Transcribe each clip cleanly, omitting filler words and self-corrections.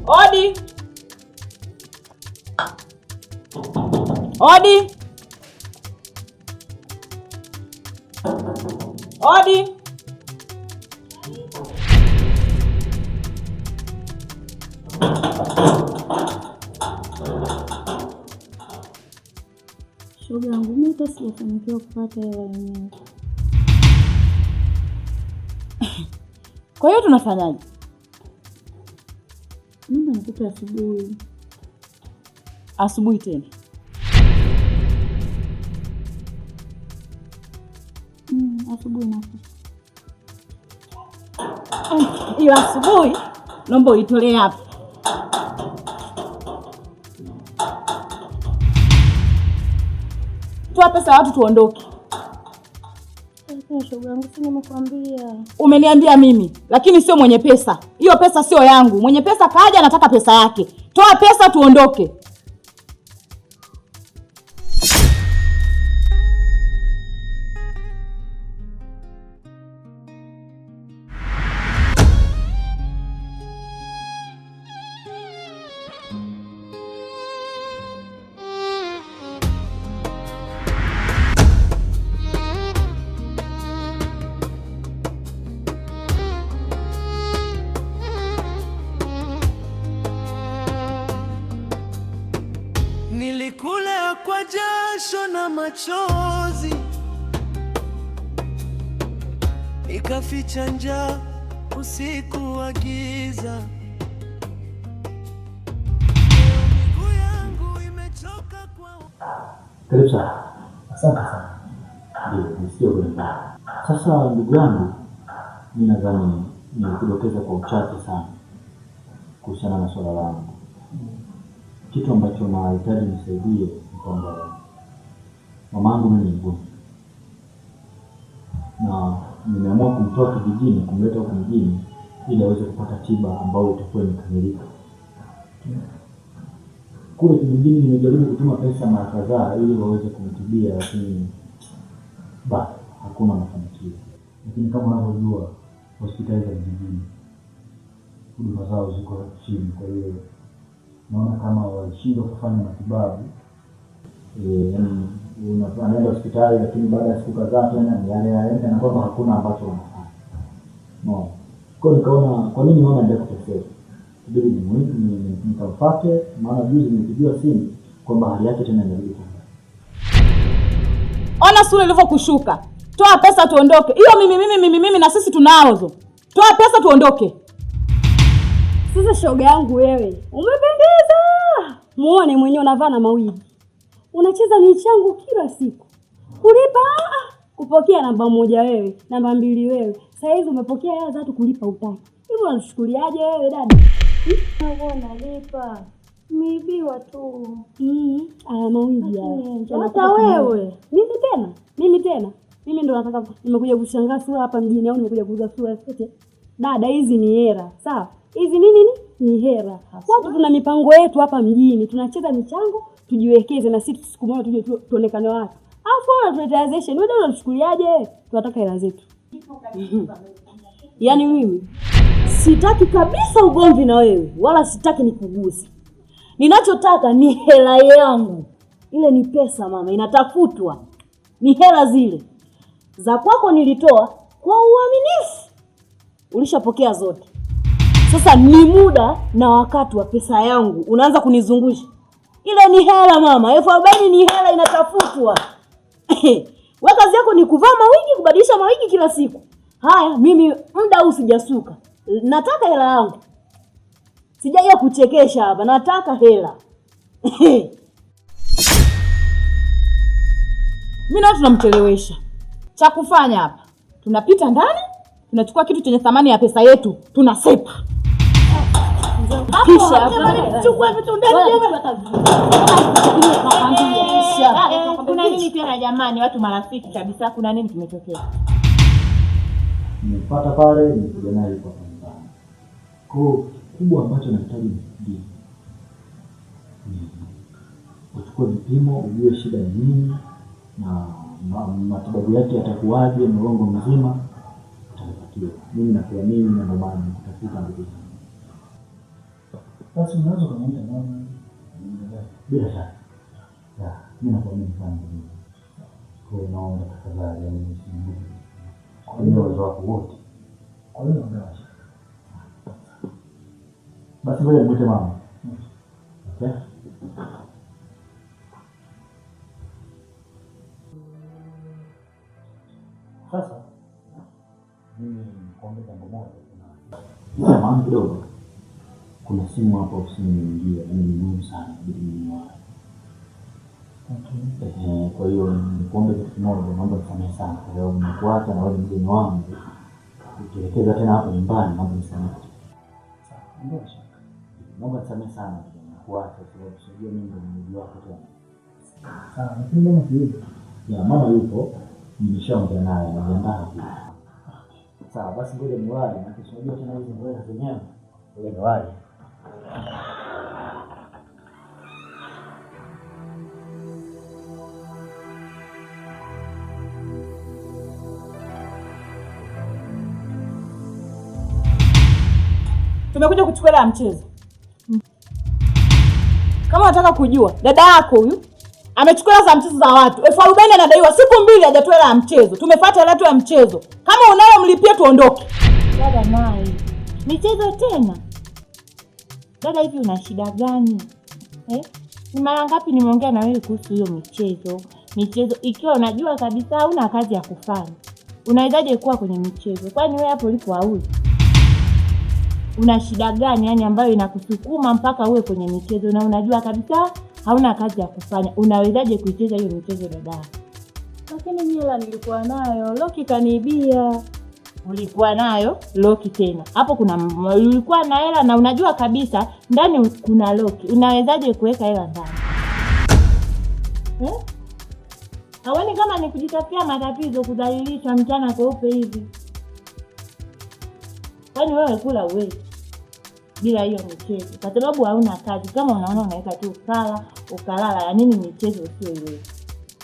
Odi. Odi. Odi. Shoga yangu mimi hata sijafanikiwa kupata hela yenyewe. Kwa hiyo tunafanyaje? Mimi nikupe asubuhi. Asubuhi tena? Asubuhi napo. Hiyo asubuhi naomba uitolee hapa. Toa pesa watu tuondoke. Shoga yangu si nimekwambia. Umeniambia mimi, lakini sio mwenye pesa. Hiyo pesa sio yangu. Mwenye pesa kaja anataka pesa yake. Toa pesa tuondoke. Nilikula kwa jasho na machozi, nikaficha njaa usiku wa giza. Miguu yangu imechoka kwa... Karibu sana. Asante sana. Ndio, nisio kwenda. Sasa ndugu yangu, mimi nadhani nilikudokeza kwa uchache sana kuhusiana na swala langu. Kitu ambacho nahitaji nisaidie ni kwamba mamangu mimi ni mgonjwa, na nimeamua kumtoa kijijini kumleta huko mjini ili aweze kupata tiba ambayo itakuwa imekamilika. Kule kijijini nimejaribu kutuma pesa mara kadhaa ili waweze kumtibia, lakini bado hakuna mafanikio. Lakini kama unavyojua hospitali za vijijini huduma zao ziko chini, kwa hiyo naona kama walishindwa kufanya matibabu. Unaenda hospitali lakini baada ya siku kadhaa tena ni yale na kwamba hakuna ambacho wanafanya. No. Kwa hiyo nikaona kwa nini mama ndio kuteseka. Bidi nikamfuate, maana juzi nilipigiwa simu kwamba hali yake tena inarudi. Ona sura ilivyokushuka. Toa pesa tuondoke. Hiyo mimi na sisi tunaozo. Toa pesa tuondoke. Sasa shoga yangu wewe, umependeza. Muone mwenyewe unavaa na mawigi. Unacheza michango kila siku. Kulipa kupokea namba moja wewe, namba mbili wewe. Sasa hizi umepokea hela za watu kulipa utaki. Hivyo unashukuliaje wewe dada? Mbona nalipa? Mibiwa tu. Mawigi haya. Hata wewe. Mimi tena. Mimi ndo nataka nimekuja kushangaa sura hapa mjini au nimekuja kuuza sura sote. Dada hizi ni hera, sawa? Hizi nini? Ni hera. Watu tuna mipango yetu hapa mjini, tunacheza michango, tujiwekeze na sisi siku moja tuje tuonekane watu. Alafu monetization, wewe unachukuliaje? Tunataka hela zetu. Yaani mimi sitaki kabisa ugomvi na wewe, wala sitaki nikuguse. Ninachotaka ni hela yangu. Ile ni pesa mama, inatafutwa. Ni hela zile. Za kwako nilitoa kwa uaminifu. Ulishapokea zote. Sasa ni muda na wakati wa pesa yangu unaanza kunizungusha. Ile ni hela mama, 40,000 ni hela inatafutwa. Wewe kazi yako ni kuvaa mawigi, kubadilisha mawigi kila siku. Haya, mimi muda huu sijasuka. Nataka hela yangu. Sijaja kuchekesha hapa, nataka hela. Mimi na tunamchelewesha. Cha kufanya hapa, tunapita ndani, tunachukua kitu chenye thamani ya pesa yetu, tunasepa. Kisha chukua vitu ndani. Kuna nini tena jamani, watu marafiki kabisa, kuna nini kimetokea? Nimepata pale nikuja naye kwa nyumbani. Kwa kubwa ambacho nahitaji ni uchukue vipimo, ujue shida ni nini na matibabu yake yatakuwaje mlongo mzima utapatiwa. Mimi nakuamini na ndio maana nikutafuta ndugu zangu. Basi unaweza kuniita mama. Bila shaka. Ya, mimi nakuamini sana. Kwa hiyo naomba tafadhali unisaidie. Kwa hiyo uwezo wako wote. Kwa hiyo naomba. Basi ngoja nimwite mama. Okay? Sasa mimi kuomba jambo moja. Maana kidogo kuna simu hapo ofisini imeingia, ni muhimu sana ili nione. Okay. Kwa hiyo nikuombe kitu kimoja, naomba nisamehe sana kwa sababu nimekuacha na wewe mgeni wangu. Ukielekeza tena hapo nyumbani, naomba nisamehe. Sawa, ndio shaka. Naomba nisamehe sana nimekuacha kwa sababu sijui mimi ndio mwenyeji wako tena. Sawa, lakini mama yupo. Ya, mama yupo. Nimeshaongea naye, anajiandaa hivi. Sawa, basi ngoja niwahi na kisha tena hizo ngoja zenyewe. Ngoja niwahi. Tumekuja kuchukua hela ya mchezo. Kama unataka kujua, dada yako huyu amechukua hela za mchezo za watu. 40,000 anadaiwa, siku 2 hajatoa hela ya mchezo. Tumefuata hela tu ya mchezo. Kama unayo mlipie tuondoke. Dada naye. Michezo tena. Dada, hivi una shida gani? Ni mara ngapi nimeongea na wewe kuhusu hiyo michezo? Michezo ikiwa unajua kabisa huna kazi ya kufanya. Unawezaje kuwa kwenye michezo? Kwani wewe hapo ulipo hauzi? Una shida gani yani ambayo inakusukuma mpaka uwe kwenye michezo na unajua kabisa hauna kazi ya kufanya? Unawezaje kuicheza hiyo michezo dada? Lakini mimi hela nilikuwa nayo, Loki kaniibia. Ulikuwa nayo Loki tena. Hapo kuna ulikuwa na hela na unajua kabisa ndani kuna Loki. Unawezaje kuweka hela ndani? Hawani kama ni kujitafutia matatizo, kudhalilisha mchana kweupe hivi. Kwani wewe kula uwe bila hiyo michezo? Kwa sababu hauna kazi. Kama unaona unaweka tu ukalala, ya nini michezo sio hiyo?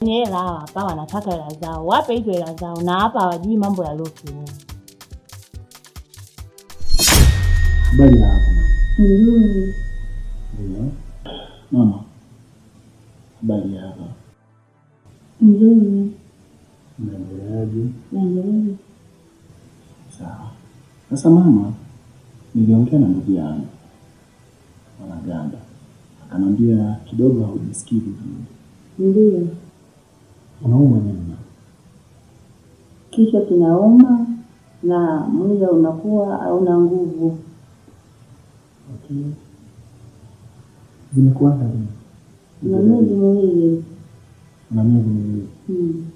Ni hela hapa wanataka hela zao. Wape hizo hela zao na hapa hawajui mambo ya Loki. Habari hapa. Nzuri. Ndio. Mama. Habari hapa. Nzuri. Naendeleaje? Nzuri. Sawa. Sasa mama, niliongea na ndugu yangu Wanaganda. Akanambia kidogo haujisikii vizuri. Ndio. Unauma nini? Kichwa kinauma na mwili unakuwa hauna nguvu. Okay. Zimekuwa nini? Na miezi miwili. Na miezi miwili.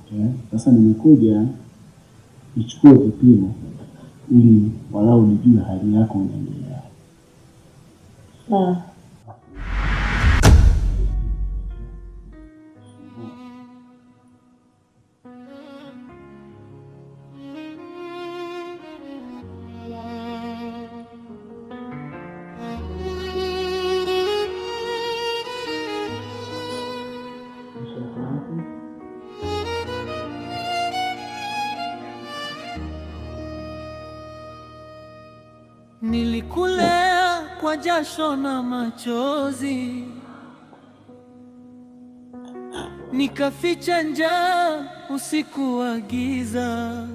Okay. Sasa nimekuja nichukue vipimo ili walau nijue hali yako inaendelea. Sawa. Nilikulea kwa jasho na machozi, nikaficha njaa usiku wa giza.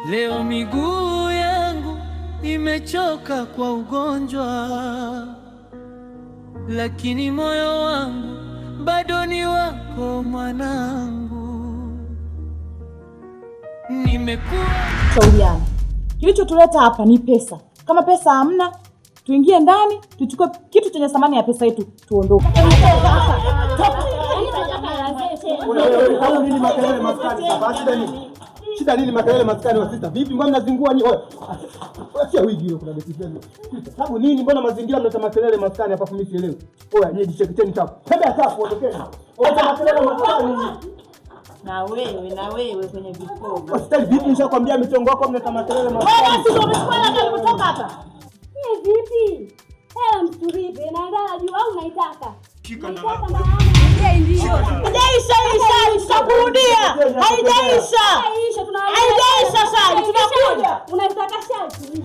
Leo miguu yangu imechoka kwa ugonjwa, lakini moyo wangu bado ni wako mwanangu. Nimekuwa shauriana. Kilichotuleta hapa ni pesa. Kama pesa hamna, tuingie ndani, tuchukue kitu chenye thamani ya pesa yetu, tuondoke. Nini makelele maskani sasa? Shida nini? Shida nini makelele maskani wa sita? Vipi mbona mnazingua nyinyi? Oya, sio wigi hilo kuna beti zenu. Sababu nini mbona mazingira mnaleta makelele maskani hapa mimi sielewi. Oya, nyinyi jicheketeni chapu. Tembea chapu ondokeni. Oya, makelele maskani. Na wewe kwenye vikombe. Hospitali vipi nishakwambia mitongo wako mnaleta makelele maskani. Wewe sio umechukua hela kutoka hapa. Vipi? Hela mturipe na ngala juu au unaitaka? Shika na wako. Haijaisha, kurudia. Haijaisha. Haijaisha, Haijaisha shari, tunakuja. Unataka shati?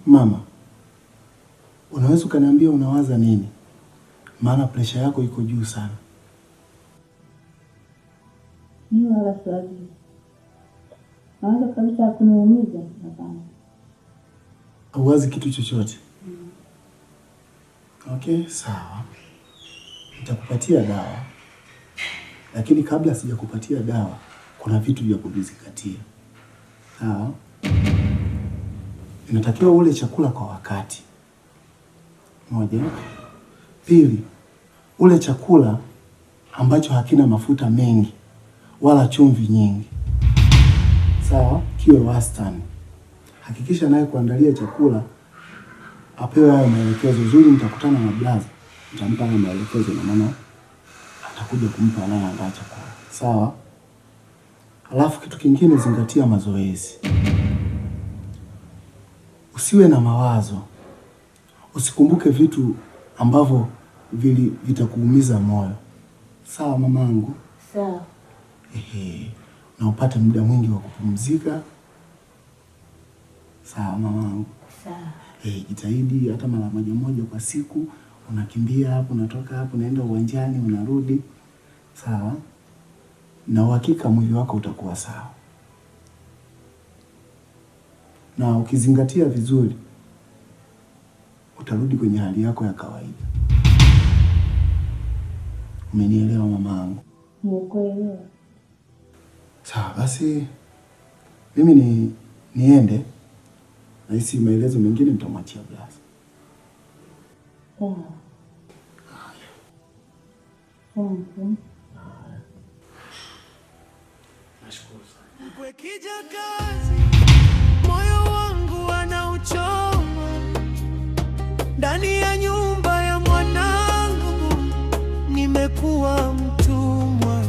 Mama, unaweza ukaniambia unawaza nini? Maana presha yako iko juu sana. Mimi wala siwezi. Nawaza kabisa kuniumiza. Hapana. Hauwazi kitu chochote? Okay, sawa. Nitakupatia dawa. Lakini kabla sijakupatia dawa, kuna vitu vya kuvizingatia. Sawa? Inatakiwa ule chakula kwa wakati. Moja. Pili, ule chakula ambacho hakina mafuta mengi wala chumvi nyingi. Sawa? Kiwe wastani. Hakikisha naye kuandalia chakula apewe hayo maelekezo. Zuri, nitakutana na blaza, nitampa hayo maelekezo na maana atakuja kumpa anayeandaa chakula. Sawa? Alafu kitu kingine, zingatia mazoezi. Usiwe na mawazo. Usikumbuke vitu ambavyo vitakuumiza moyo. Sawa mamangu? Sawa. Na upate muda mwingi wa kupumzika. Sawa mamangu? Sawa. Jitahidi hata mara moja kwa siku unakimbia hapo, unatoka hapo, unaenda uwanjani, unarudi. Sawa? Na uhakika mwili wako utakuwa sawa. Na ukizingatia vizuri utarudi kwenye hali yako ya kawaida. Umenielewa mamangu? Nimekuelewa. Sawa, basi mimi niende. Na hisi maelezo mengine nitamwachia blaza. Sawa. Nashukuru sana. Kwa kijakazi moyo wangu anauchoma, ndani ya nyumba ya mwanangu nimekuwa mtumwa.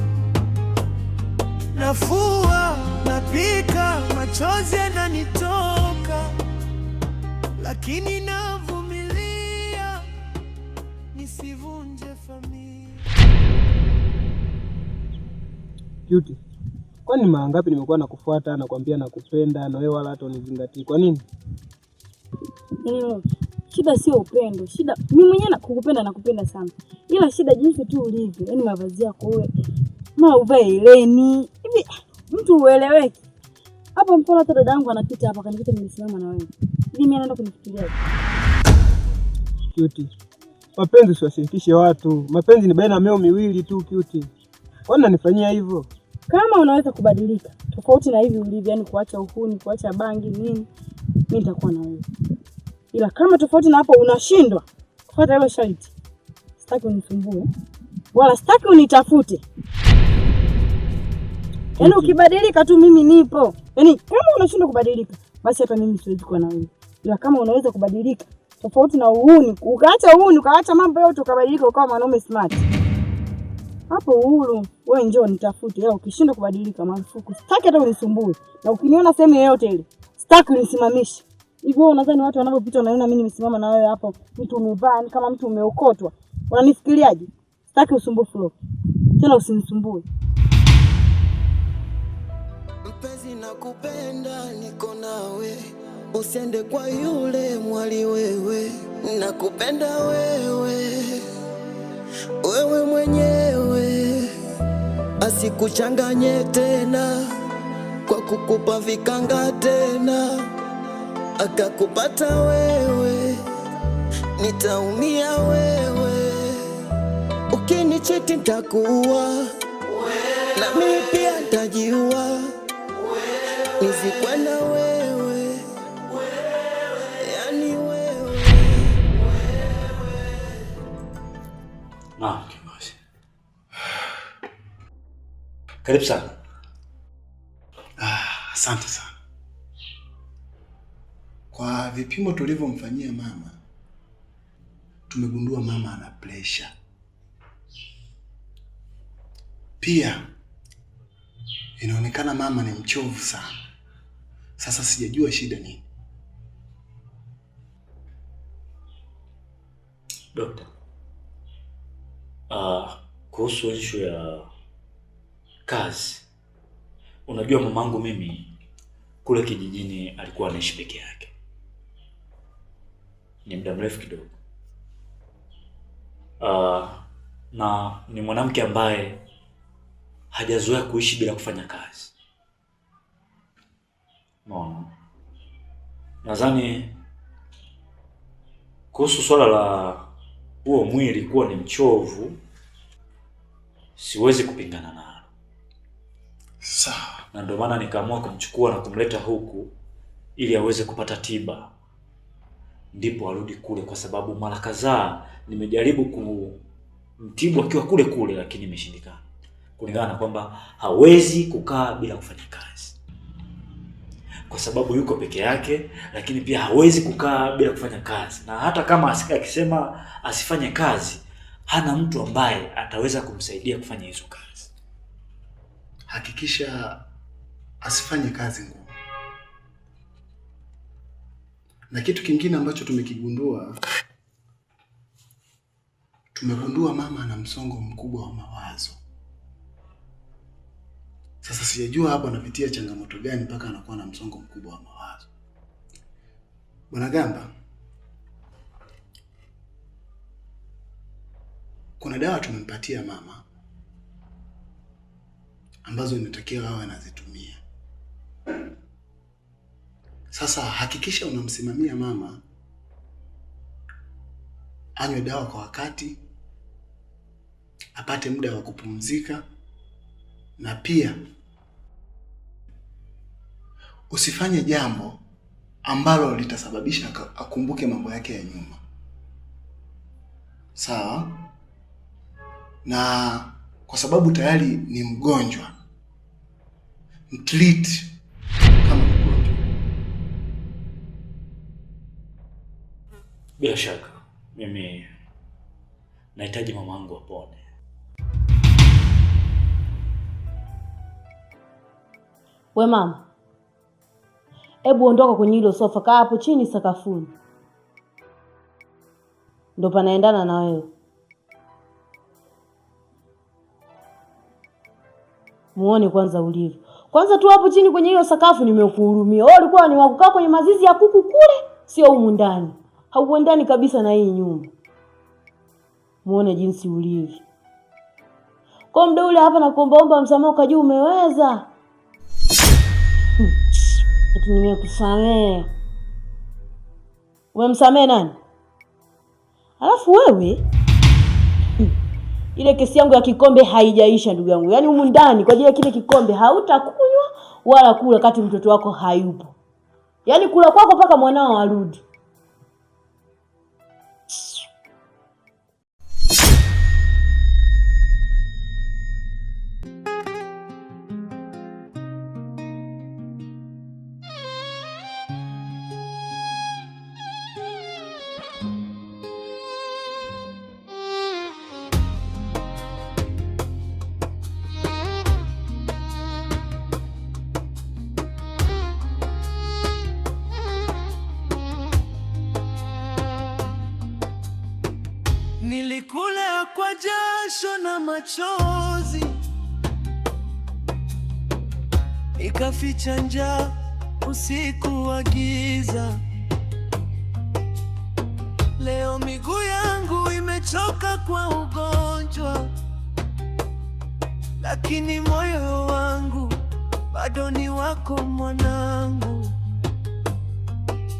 Nafua, napika, machozi yananitoka, lakini navumilia nisivunje familia. Cutie, kwani mara ngapi nimekuwa nakufuata nakwambia nakupenda na wewe wala hata unizingatii? Kwa nini? Shida sio upendo. Shida mimi mwenyewe nakupenda sana. Ila shida jinsi tu ulivyo. Yaani mavazi yako wewe. Mara uvae eleni. Hivi mtu ueleweki. Hapo mfano hata dada yangu anapita hapa kanikuta nimesimama na wewe. Hivi mimi anaenda kunifikiria. Cutie, mapenzi usiwashirikishe watu. Mapenzi ni baina ya mioyo miwili tu Cutie. Kwani unanifanyia hivyo? Kama unaweza kubadilika tofauti na hivi ulivyo, yani kuacha uhuni, kuacha bangi nini, mimi nitakuwa na wewe. Ila kama tofauti na hapo unashindwa kufuata hilo sharti, sitaki unisumbue wala sitaki unitafute. Yaani ukibadilika tu mimi nipo. Yaani kama unashindwa kubadilika basi hata mimi siwezi kuwa na wewe. Ila kama unaweza kubadilika tofauti na uhuni, ukaacha mambo yote ukabadilika ukawa mwanaume smart, hapo uhuru wewe njoo nitafute. Ila ukishindwa kubadilika marufuku. Sitaki hata unisumbue. Na ukiniona sehemu yoyote ile, sitaki unisimamishe. Hivyo unadhani watu wanapopita wanaona mimi nimesimama na wewe hapo, mtu umevaa ni kama mtu umeokotwa. Unanifikiriaje? Sitaki usumbufu. Tena usinisumbue. Mpenzi nakupenda, niko nawe, usiende kwa yule mwali wewe. Nakupenda wewe, wewe mwenyewe, asikuchanganye tena kwa kukupa vikanga tena. Akakupata wewe, nitaumia wewe. Ukinichiti nitakuua, na mimi pia nitajiua. Nizikwe na wewe, yani wewe. Kiongozi. Karibu sana. Asante sana. Kwa vipimo tulivyomfanyia mama, tumegundua mama ana pressure. Pia inaonekana mama ni mchovu sana. Sasa sijajua shida nini. Dokta, kuhusu issue ya kazi, unajua mamangu mimi kule kijijini alikuwa anaishi peke yake, ni muda mrefu kidogo. Na ni mwanamke ambaye hajazoea kuishi bila kufanya kazi. Unaona? Nadhani kuhusu swala la huo mwili kuwa ni mchovu, siwezi kupingana nalo. Sawa. Na ndio maana nikaamua kumchukua na kumleta huku ili aweze kupata tiba, ndipo arudi kule, kwa sababu mara kadhaa nimejaribu kumtibu akiwa kule kule, lakini imeshindikana, kulingana na kwamba hawezi kukaa bila kufanya kazi, kwa sababu yuko peke yake, lakini pia hawezi kukaa bila kufanya kazi. Na hata kama akisema asifanye kazi, hana mtu ambaye ataweza kumsaidia kufanya hizo kazi. Hakikisha asifanye kazi ngumu. Na kitu kingine ambacho tumegundua mama ana msongo mkubwa wa mawazo. Sasa sijajua hapa anapitia changamoto gani mpaka anakuwa na msongo mkubwa wa mawazo. Bwana Gamba, kuna dawa tumempatia mama ambazo inatakiwa awe anazitumia. Sasa hakikisha unamsimamia mama anywe dawa kwa wakati, apate muda wa kupumzika, na pia usifanye jambo ambalo litasababisha akumbuke mambo yake ya nyuma. Sawa? Na kwa sababu tayari ni mgonjwa, mtreat kama mgonjwa. Bila shaka mimi nahitaji mamangu apone. We mama, hebu ondoka kwenye hilo sofa, kaa hapo chini sakafuni, ndo panaendana na wewe. Muone kwanza ulivyo. Kwanza tu hapo chini kwenye hiyo sakafu nimekuhurumia. Wewe ulikuwa ni wakukaa kwenye mazizi ya kuku kule, sio humu ndani. Hauendani kabisa na hii nyumba. Muone jinsi ulivyo. Kwa muda ule hapa na kuombaomba msamaha ukajua umeweza. Eti nimekusamehe. Umemsamehe nani? Alafu wewe ile kesi yangu ya kikombe haijaisha ndugu yangu. Yaani humu ndani kwa ajili ya kile kikombe hautakunywa wala kula kati mtoto wako hayupo. Yaani kula kwako mpaka mwanao arudi. Nilikula kwa jasho na machozi, ikaficha njaa usiku wa giza. Leo miguu yangu imechoka kwa ugonjwa, lakini moyo wangu bado ni wako mwanangu.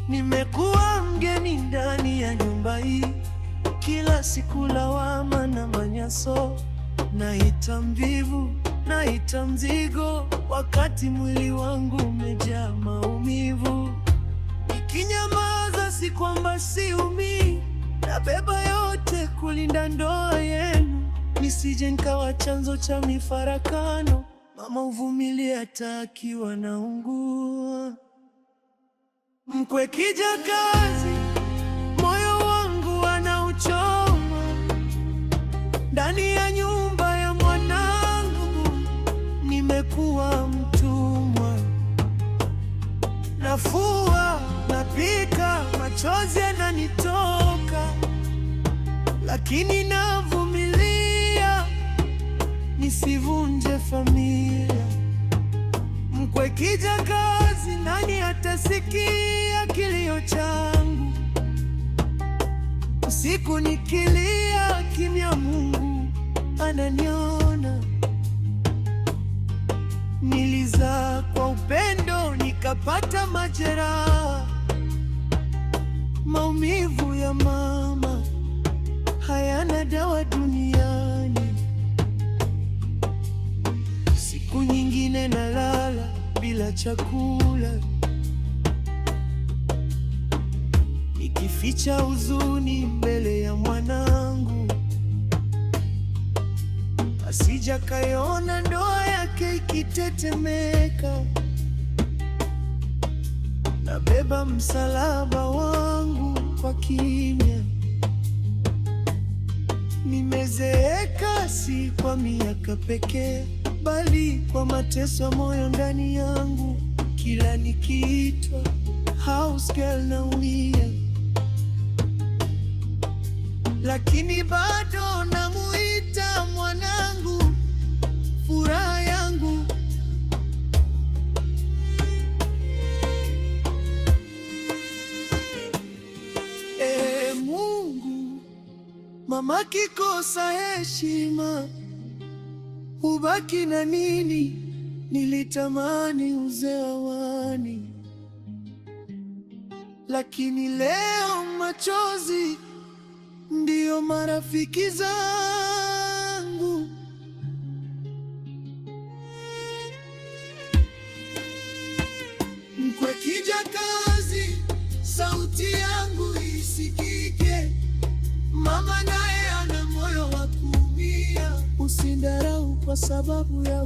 Nimekuwa mgeni ndani ya nyumba hii, kila siku lawama na manyaso, naita mvivu, naita mzigo, wakati mwili wangu umejaa maumivu. Nikinyamaza si kwamba siumii, nabeba yote kulinda ndoa yenu, nisije nikawa chanzo cha mifarakano. Mama uvumilie hata akiwa naungua. Mkwe kijakazi, moyo wangu anauchoma, ndani ya nyumba ya mwanangu nimekuwa mtumwa. nafua, napika, machozi yananitoka, lakini navumilia nisivunje familia. Mkwe kija kazi, nani atasikia kilio changu? Usiku nikilia kimya, Mungu ananiona. Nilizaa kwa upendo, nikapata majeraha. Maumivu ya mama hayana dawa duniani. Siku nyingine nalala bila chakula, nikificha huzuni mbele ya mwanangu, asija kaiona ndoa yake ikitetemeka. Nabeba msalaba wangu kwa kimya. Nimezeeka si kwa miaka pekee, bali kwa mateso moyo ndani yangu. Kila nikiitwa house girl naumia, lakini bado namuita mwanangu, furaha yangu. Mungu, mama kikosa heshima, ubaki na nini? Nilitamani uzeawani, lakini leo machozi ndiyo marafiki zangu. Mkwe kija kazi, sauti yangu isikike. Mama naye ana moyo wa kuumia, usidharau kwa sababu ya